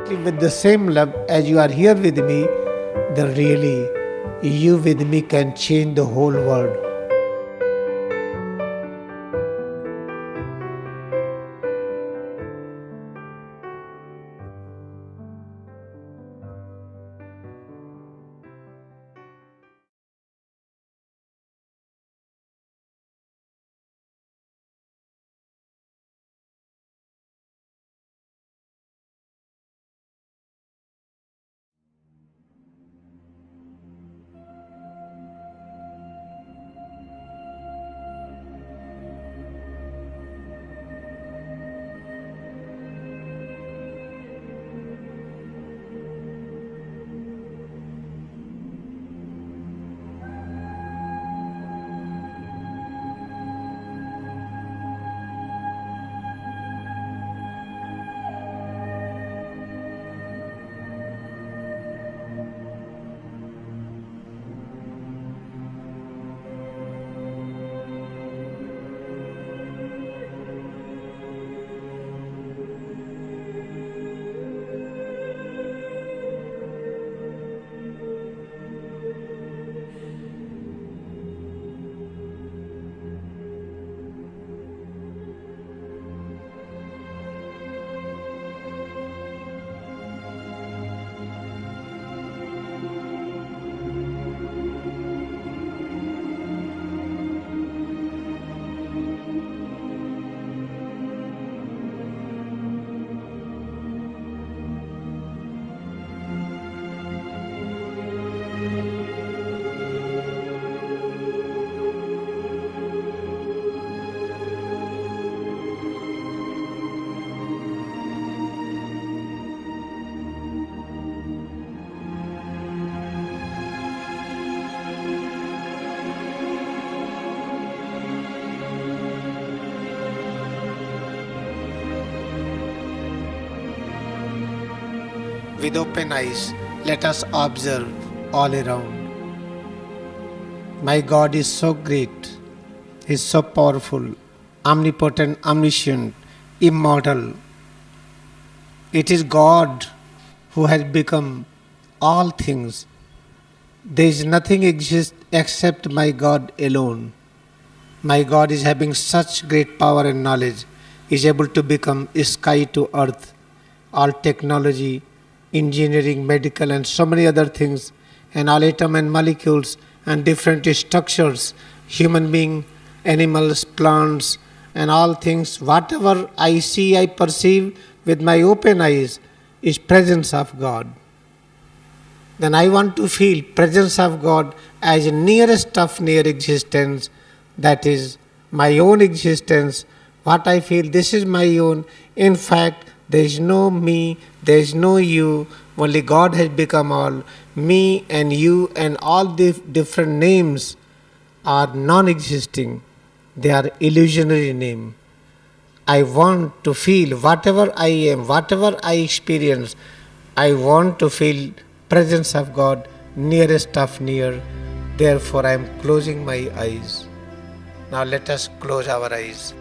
exactly with the same love as you are here with me, then really you with me can change the whole world. With open eyes, let us observe all around. My God is so great, He is so powerful, omnipotent, omniscient, immortal. It is God who has become all things. There is nothing exists except my God alone. My God is having such great power and knowledge, is able to become sky to earth, all technology, engineering, medical and so many other things, and all atom and molecules and different structures, human being, animals, plants and all things, whatever I see, I perceive with my open eyes is presence of God. Then I want to feel presence of God as nearest of near existence, that is my own existence. What I feel, this is my own. In fact, there is no me, there is no you, only God has become all. Me and you and all the different names are non-existing. They are illusionary name. I want to feel whatever I am, whatever I experience, I want to feel presence of God, nearest of near. Therefore I am closing my eyes. Now let us close our eyes.